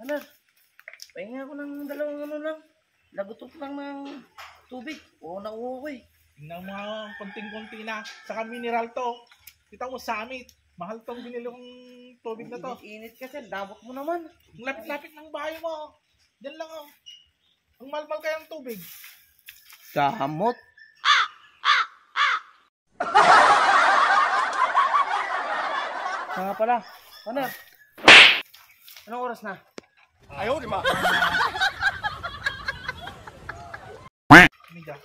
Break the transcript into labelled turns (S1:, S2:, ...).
S1: Ano? Pahinga ako ng dalawang ano lang. Lagutok lang ng tubig. Oo, nauho ko eh.
S2: Tingnan mo nga, konting-konti na. Saka mineral to. Kita mo, Summit. Mahal tong binili kong tubig na to.
S1: Init kasi, damot mo naman.
S2: Ang lapit-lapit ng bahay mo. Diyan lang oh. Ang mahal-mahal kaya ng tubig.
S1: Damot? Nga pala. Ano? Anong oras na?
S2: Ayaw, di ba? Amiga.